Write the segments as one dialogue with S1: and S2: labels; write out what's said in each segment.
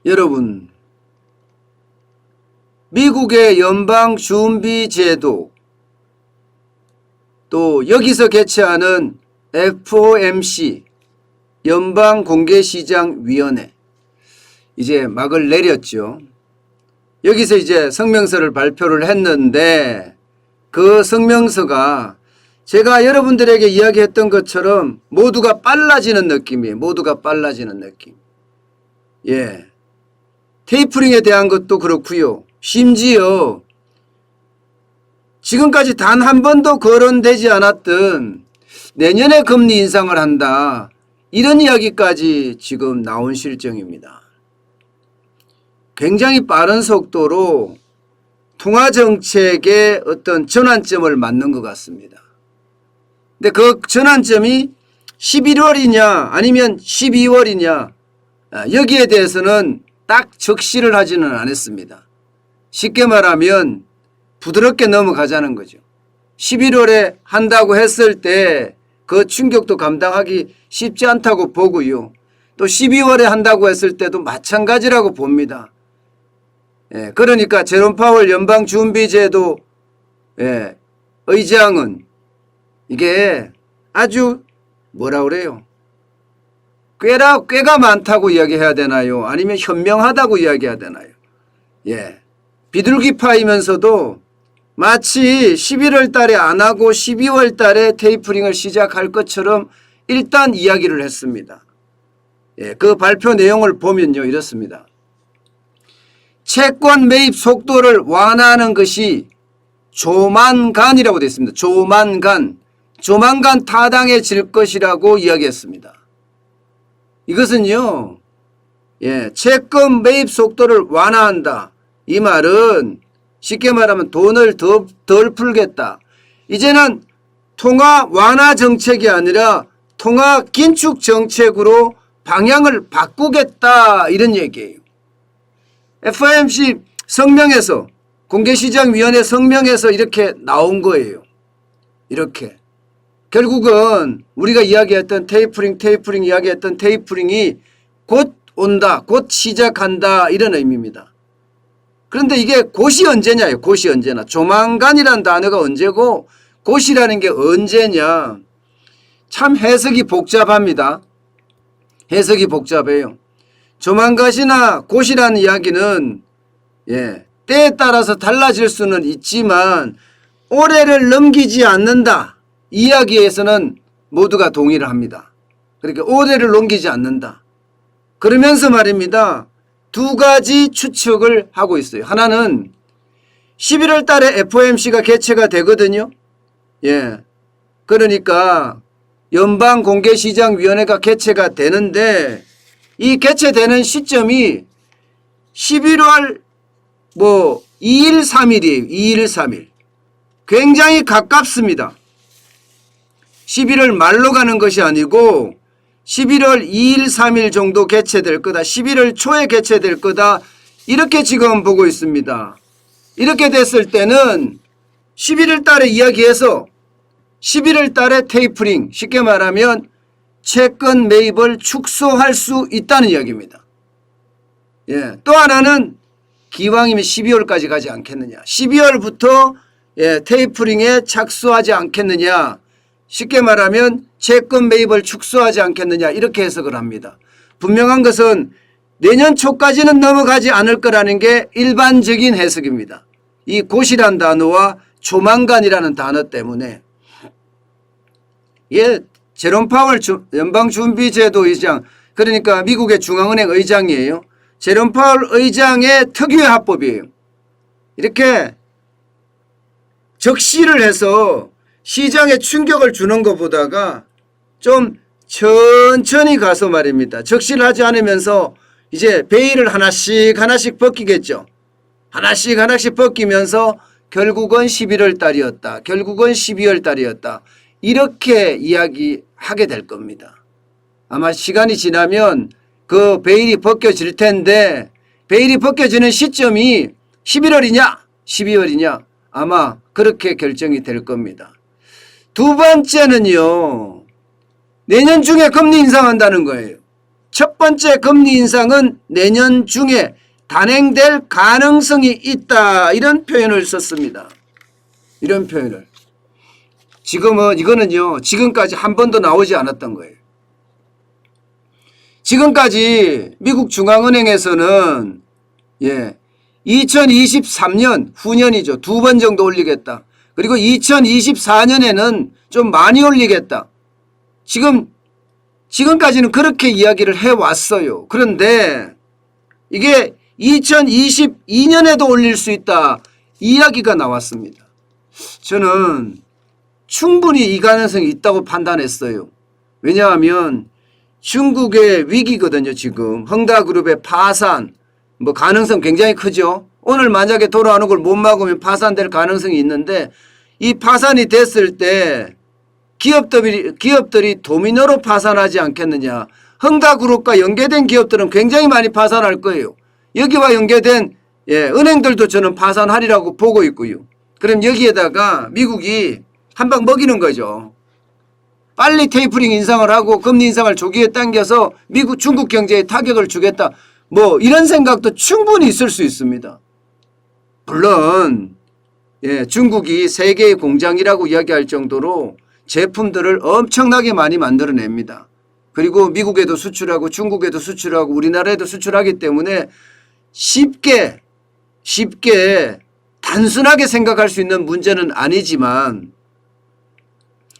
S1: 여러분, 미국의 연방준비제도 또 여기서 개최하는 FOMC 연방공개시장위원회 이제 막을 내렸죠. 여기서 이제 성명서를 발표를 했는데 그 성명서가 제가 여러분들에게 이야기했던 것처럼 모두가 빨라지는 느낌이에요. 모두가 빨라지는 느낌. 예. 테이퍼링에 대한 것도 그렇고요. 심지어 지금까지 단 한 번도 거론되지 않았던 내년에 금리 인상을 한다. 이런 이야기까지 지금 나온 실정입니다. 굉장히 빠른 속도로 통화정책의 어떤 전환점을 맞는 것 같습니다. 근데 그 전환점이 11월이냐 아니면 12월이냐 여기에 대해서는 딱 적시를 하지는 않았습니다. 쉽게 말하면 부드럽게 넘어가자는 거죠. 11월에 한다고 했을 때 그 충격도 감당하기 쉽지 않다고 보고요. 또 12월에 한다고 했을 때도 마찬가지라고 봅니다. 예, 그러니까 제롬 파월 연방준비제도 의장은 이게 아주 뭐라 그래요? 꾀가 많다고 이야기해야 되나요? 아니면 현명하다고 이야기해야 되나요? 예. 비둘기 파이면서도 마치 11월 달에 안 하고 12월 달에 테이퍼링을 시작할 것처럼 일단 이야기를 했습니다. 예. 그 발표 내용을 보면요. 이렇습니다. 채권 매입 속도를 완화하는 것이 조만간이라고 되어 있습니다. 조만간 타당해질 것이라고 이야기했습니다. 이것은요, 예, 채권 매입 속도를 완화한다. 이 말은 쉽게 말하면 돈을 덜 풀겠다. 이제는 통화 완화 정책이 아니라 통화 긴축 정책으로 방향을 바꾸겠다. 이런 얘기예요. FOMC 성명에서 공개시장위원회 성명에서 이렇게 나온 거예요. 이렇게. 결국은 우리가 이야기했던 테이퍼링 이야기했던 테이퍼링이 곧 온다. 곧 시작한다. 이런 의미입니다. 그런데 이게 곧이 언제냐요. 곧이 언제나. 조만간이라는 단어가 언제고 곧이라는 게 언제냐. 참 해석이 복잡합니다. 해석이 복잡해요. 조만간이나 곧이라는 이야기는 때에 따라서 달라질 수는 있지만 올해를 넘기지 않는다. 이 이야기에서는 모두가 동의를 합니다. 그러니까 올해를 넘기지 않는다. 그러면서 말입니다. 두 가지 추측을 하고 있어요. 하나는 11월 달에 FOMC가 개최가 되거든요. 예. 그러니까 연방공개시장위원회가 개최가 되는데 이 개최되는 시점이 11월 2일 3일이에요. 2일 3일. 굉장히 가깝습니다. 11월 말로 가는 것이 아니고 11월 2일 3일 정도 개최될 거다. 11월 초에 개최될 거다. 이렇게 지금 보고 있습니다. 이렇게 됐을 때는 11월 달에 이야기해서 11월 달에 테이퍼링, 쉽게 말하면 채권 매입을 축소할 수 있다는 이야기입니다. 예. 또 하나는 기왕이면 12월까지 가지 않겠느냐. 12월부터 테이퍼링에 착수하지 않겠느냐. 쉽게 말하면 채권 매입을 축소하지 않겠느냐. 이렇게 해석을 합니다. 분명한 것은 내년 초까지는 넘어가지 않을 거라는 게 일반적인 해석입니다. 이 곧이란 단어와 조만간이라는 단어 때문에 제롬 파월 연방준비제도 의장, 그러니까 미국의 중앙은행 의장이에요. 제롬 파월 의장의 특유의 화법이에요. 이렇게 적시를 해서 시장에 충격을 주는 것보다가 좀 천천히 가서 말입니다. 적시를 하지 않으면서 이제 베일을 하나씩 벗기겠죠. 하나씩 벗기면서 결국은 11월 달이었다. 결국은 12월 달이었다. 이렇게 이야기하게 될 겁니다. 아마 시간이 지나면 그 베일이 벗겨질 텐데 베일이 벗겨지는 시점이 11월이냐 12월이냐 아마 그렇게 결정이 될 겁니다. 두 번째는요. 내년 중에 금리 인상한다는 거예요. 첫 번째 금리 인상은 내년 중에 단행될 가능성이 있다. 이런 표현을 썼습니다. 이런 표현을. 지금은 이거는요. 지금까지 한 번도 나오지 않았던 거예요. 지금까지 미국 중앙은행에서는 2023년 후년이죠. 2번 정도 올리겠다. 그리고 2024년에는 좀 많이 올리겠다. 지금까지는 그렇게 이야기를 해왔어요. 그런데 이게 2022년에도 올릴 수 있다. 이야기가 나왔습니다. 저는 충분히 이 가능성이 있다고 판단했어요. 왜냐하면 중국의 위기거든요. 지금 헝다그룹의 파산 가능성 굉장히 크죠. 오늘 만약에 돌아오는 걸 못 막으면 파산될 가능성이 있는데 이 파산이 됐을 때 기업들이 도미노로 파산하지 않겠느냐. 헝다그룹과 연계된 기업들은 굉장히 많이 파산할 거예요. 여기와 연계된 은행들도 저는 파산하리라고 보고 있고요. 그럼 여기에다가 미국이 한 방 먹이는 거죠. 빨리 테이퍼링 인상을 하고 금리 인상을 조기에 당겨서 중국 경제에 타격을 주겠다. 이런 생각도 충분히 있을 수 있습니다. 물론 중국이 세계의 공장이라고 이야기할 정도로 제품들을 엄청나게 많이 만들어냅니다. 그리고 미국에도 수출하고 중국에도 수출하고 우리나라에도 수출하기 때문에 쉽게 단순하게 생각할 수 있는 문제는 아니지만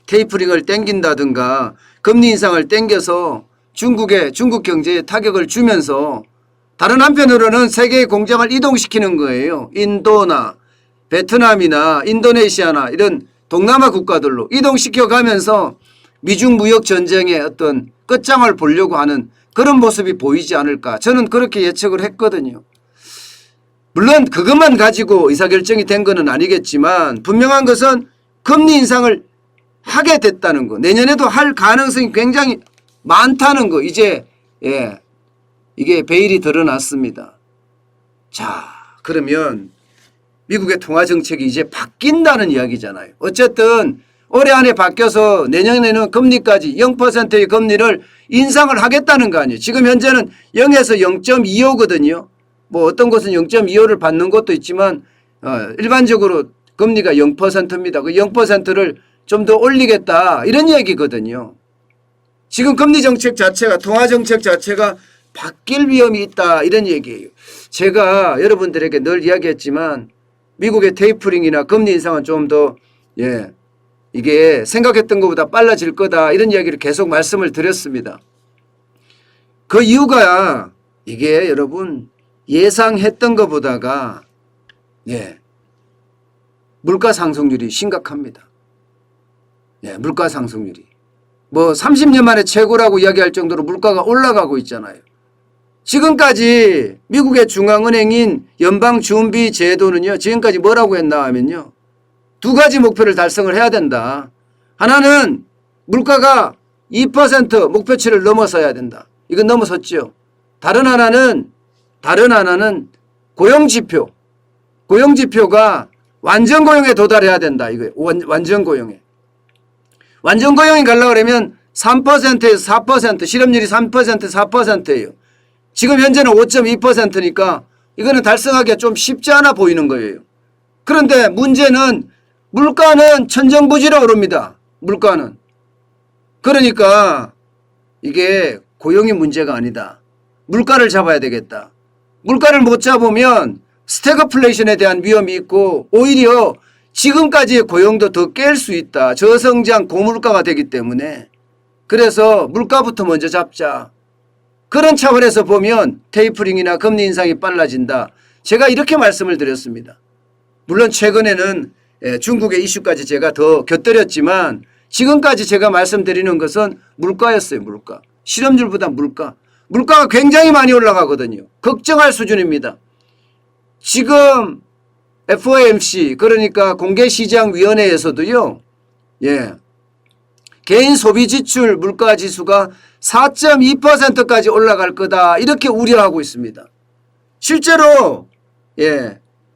S1: 테이퍼링을 땡긴다든가 금리 인상을 땡겨서 중국 경제에 타격을 주면서 다른 한편으로는 세계의 공장을 이동시키는 거예요. 인도나 베트남이나 인도네시아나 이런 동남아 국가들로 이동시켜 가면서 미중 무역 전쟁의 어떤 끝장을 보려고 하는 그런 모습이 보이지 않을까. 저는 그렇게 예측을 했거든요. 물론 그것만 가지고 의사결정이 된 것은 아니겠지만 분명한 것은 금리 인상을 하게 됐다는 거. 내년에도 할 가능성이 굉장히 많다는 거. 이제 이게 베일이 드러났습니다. 자, 그러면 미국의 통화정책이 이제 바뀐다는 이야기잖아요. 어쨌든 올해 안에 바뀌어서 내년에는 금리까지 0%의 금리를 인상을 하겠다는 거 아니에요. 지금 현재는 0에서 0.25거든요. 어떤 곳은 0.25를 받는 것도 있지만 일반적으로 금리가 0%입니다. 그 0%를 좀 더 올리겠다 이런 얘기거든요. 지금 금리 정책 자체가 통화정책 자체가 바뀔 위험이 있다 이런 얘기예요. 제가 여러분들에게 늘 이야기했지만 미국의 테이퍼링이나 금리 인상은 좀 더 이게 생각했던 것보다 빨라질 거다 이런 이야기를 계속 말씀을 드렸습니다. 그 이유가 이게 여러분 예상했던 것보다가 물가 상승률이 심각합니다. 물가 상승률이 30년 만에 최고라고 이야기할 정도로 물가가 올라가고 있잖아요. 지금까지 미국의 중앙은행인 연방준비제도는요. 지금까지 뭐라고 했나 하면요. 두 가지 목표를 달성을 해야 된다. 하나는 물가가 2% 목표치를 넘어서야 된다. 이건 넘어섰죠. 다른 하나는 고용지표. 고용지표가 완전고용에 도달해야 된다. 이거예요. 완전고용에. 완전고용이 가려고 그러면 3%에서 4%, 실업률이 3%, 4%예요. 지금 현재는 5.2%니까 이거는 달성하기가 좀 쉽지 않아 보이는 거예요. 그런데 문제는 물가는 천정부지로 오릅니다. 물가는. 그러니까 이게 고용이 문제가 아니다. 물가를 잡아야 되겠다. 물가를 못 잡으면 스태그플레이션에 대한 위험이 있고 오히려 지금까지의 고용도 더 깰 수 있다. 저성장 고물가가 되기 때문에. 그래서 물가부터 먼저 잡자. 그런 차원에서 보면 테이퍼링이나 금리 인상이 빨라진다. 제가 이렇게 말씀을 드렸습니다. 물론 최근에는 중국의 이슈까지 제가 더 곁들였지만 지금까지 제가 말씀드리는 것은 물가였어요. 물가. 실업률보다 물가. 물가가 굉장히 많이 올라가거든요. 걱정할 수준입니다. 지금 FOMC 그러니까 공개시장위원회에서도요. 개인 소비지출 물가지수가 4.2%까지 올라갈 거다. 이렇게 우려하고 있습니다. 실제로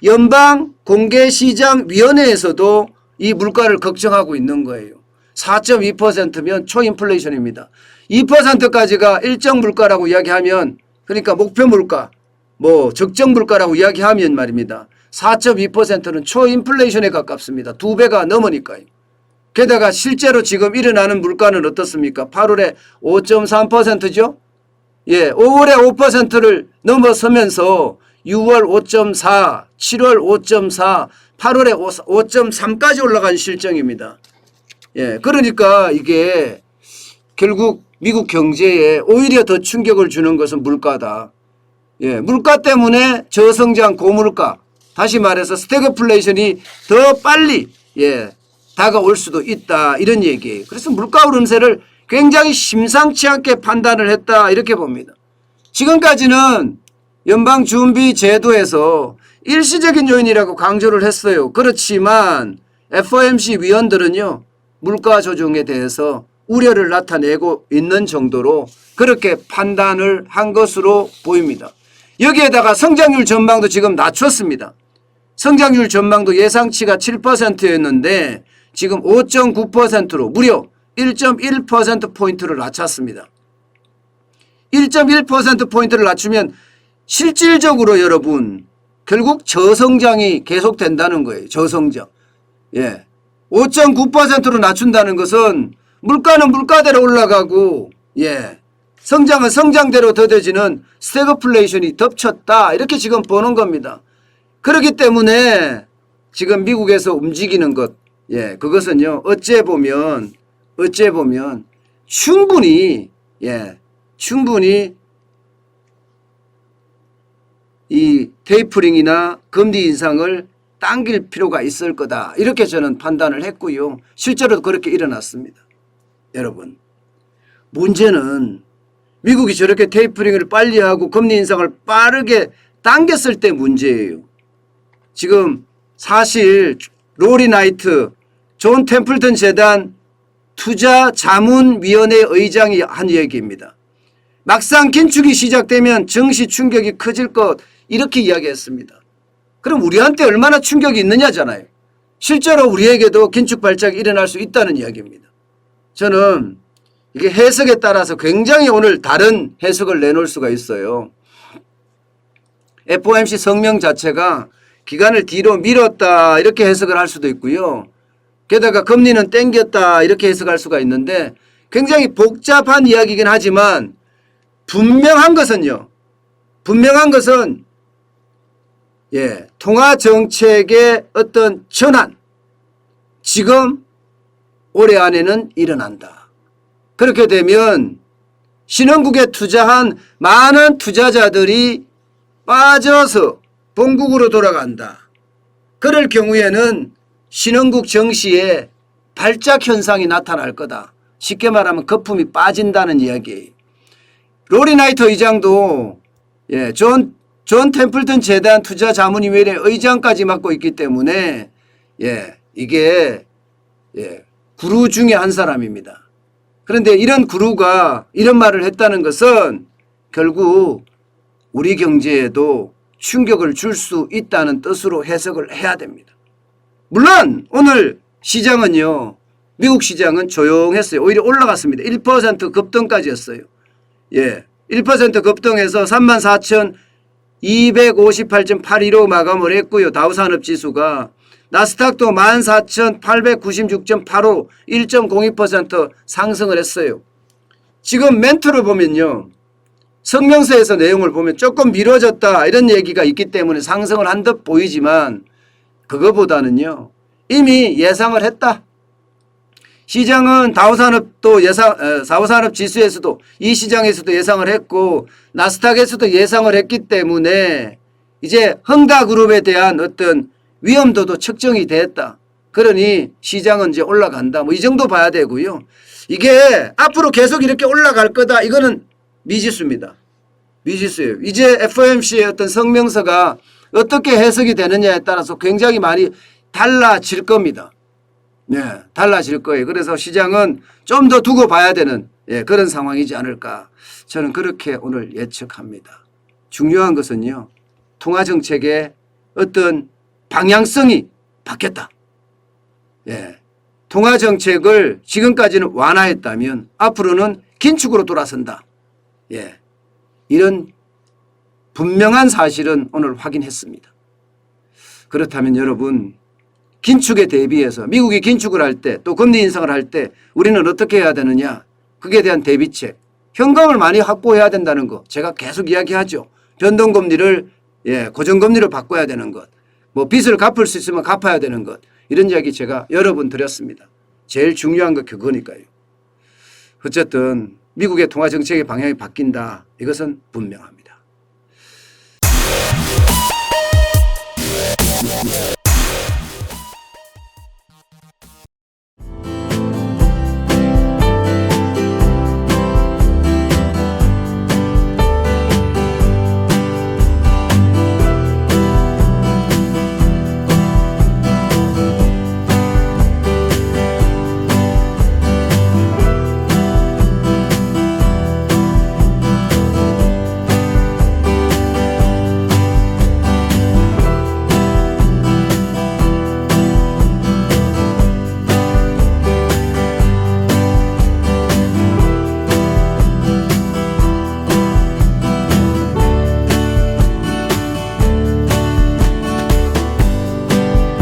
S1: 연방공개시장위원회에서도 이 물가를 걱정하고 있는 거예요. 4.2%면 초인플레이션입니다. 2%까지가 일정 물가라고 이야기하면, 그러니까 목표 물가, 뭐 적정 물가라고 이야기하면 말입니다. 4.2%는 초인플레이션에 가깝습니다. 2배가 넘으니까요. 게다가 실제로 지금 일어나는 물가는 어떻습니까? 8월에 5.3%죠. 예, 5월에 5%를 넘어서면서 6월 5.4, 7월 5.4, 8월에 5.3까지 올라간 실정입니다. 예, 그러니까 이게 결국 미국 경제에 오히려 더 충격을 주는 것은 물가다. 예, 물가 때문에 저성장 고물가, 다시 말해서 스태그플레이션이 더 빨리 다가올 수도 있다, 이런 얘기예요. 그래서 물가 오름세를 굉장히 심상치 않게 판단을 했다, 이렇게 봅니다. 지금까지는 연방준비제도에서 일시적인 요인이라고 강조를 했어요. 그렇지만 FOMC 위원들은요, 물가 조정에 대해서 우려를 나타내고 있는 정도로 그렇게 판단을 한 것으로 보입니다. 여기에다가 성장률 전망도 지금 낮췄습니다. 성장률 전망도 예상치가 7%였는데 지금 5.9%로 무려 1.1%포인트를 낮췄습니다. 1.1%포인트를 낮추면 실질적으로 여러분 결국 저성장이 계속된다는 거예요. 저성장. 예. 5.9%로 낮춘다는 것은 물가는 물가대로 올라가고, 성장은 성장대로 더뎌지는 스태그플레이션이 덮쳤다, 이렇게 지금 보는 겁니다. 그렇기 때문에 지금 미국에서 움직이는 것, 그것은요, 어째 보면 충분히 이 테이퍼링이나 금리 인상을 당길 필요가 있을 거다, 이렇게 저는 판단을 했고요. 실제로 그렇게 일어났습니다. 여러분, 문제는 미국이 저렇게 테이퍼링을 빨리 하고 금리 인상을 빠르게 당겼을 때 문제예요. 지금 사실 로리 나이트, 존 템플턴 재단 투자자문위원회 의장이 한 얘기입니다. 막상 긴축이 시작되면 증시 충격이 커질 것, 이렇게 이야기했습니다. 그럼 우리한테 얼마나 충격이 있느냐잖아요. 실제로 우리에게도 긴축 발작이 일어날 수 있다는 이야기입니다. 저는 이게 해석에 따라서 굉장히 오늘 다른 해석을 내놓을 수가 있어요. FOMC 성명 자체가 기간을 뒤로 미뤘다, 이렇게 해석을 할 수도 있고요. 게다가 금리는 땡겼다, 이렇게 해석할 수가 있는데 굉장히 복잡한 이야기이긴 하지만 분명한 것은 통화 정책의 어떤 전환, 지금 올해 안에는 일어난다. 그렇게 되면 신흥국에 투자한 많은 투자자들이 빠져서 본국으로 돌아간다. 그럴 경우에는 신흥국 증시에 발작 현상이 나타날 거다. 쉽게 말하면 거품이 빠진다는 이야기예요. 로리 나이트 의장도 존 템플턴 재단 투자자문위원회 의장까지 맡고 있기 때문에 이게 구루 중에 한 사람입니다. 그런데 이런 구루가 이런 말을 했다는 것은 결국 우리 경제에도 충격을 줄 수 있다는 뜻으로 해석을 해야 됩니다. 물론 오늘 시장은요, 미국 시장은 조용했어요. 오히려 올라갔습니다. 1% 급등까지였어요. 1% 급등해서 34,258.82로 마감을 했고요. 다우산업지수가, 나스닥도 14,896.85, 1.02% 상승을 했어요. 지금 멘트를 보면요, 성명서에서 내용을 보면 조금 미뤄졌다, 이런 얘기가 있기 때문에 상승을 한 듯 보이지만 그거보다는요, 이미 예상을 했다. 시장은 다우산업도 다우산업 지수에서도, 이 시장에서도 예상을 했고 나스닥에서도 예상을 했기 때문에 이제 흥다그룹에 대한 어떤 위험도도 측정이 됐다. 그러니 시장은 이제 올라간다. 뭐 이 정도 봐야 되고요. 이게 앞으로 계속 이렇게 올라갈 거다, 이거는 미지수입니다. 미지수예요. 이제 FOMC의 어떤 성명서가 어떻게 해석이 되느냐에 따라서 굉장히 많이 달라질 겁니다. 달라질 거예요. 그래서 시장은 좀 더 두고 봐야 되는 그런 상황이지 않을까, 저는 그렇게 오늘 예측합니다. 중요한 것은요, 통화정책의 어떤 방향성이 바뀌었다. 통화정책을 지금까지는 완화했다면 앞으로는 긴축으로 돌아선다. 예. 이런 분명한 사실은 오늘 확인했습니다. 그렇다면 여러분, 긴축에 대비해서 미국이 긴축을 할 때 또 금리 인상을 할 때 우리는 어떻게 해야 되느냐? 그에 대한 대비책. 현금을 많이 확보해야 된다는 거 제가 계속 이야기하죠. 변동금리를 고정금리로 바꿔야 되는 것. 뭐 빚을 갚을 수 있으면 갚아야 되는 것. 이런 이야기 제가 여러 번 드렸습니다. 제일 중요한 거 그거니까요. 어쨌든 미국의 통화정책의 방향이 바뀐다. 이것은 분명합니다.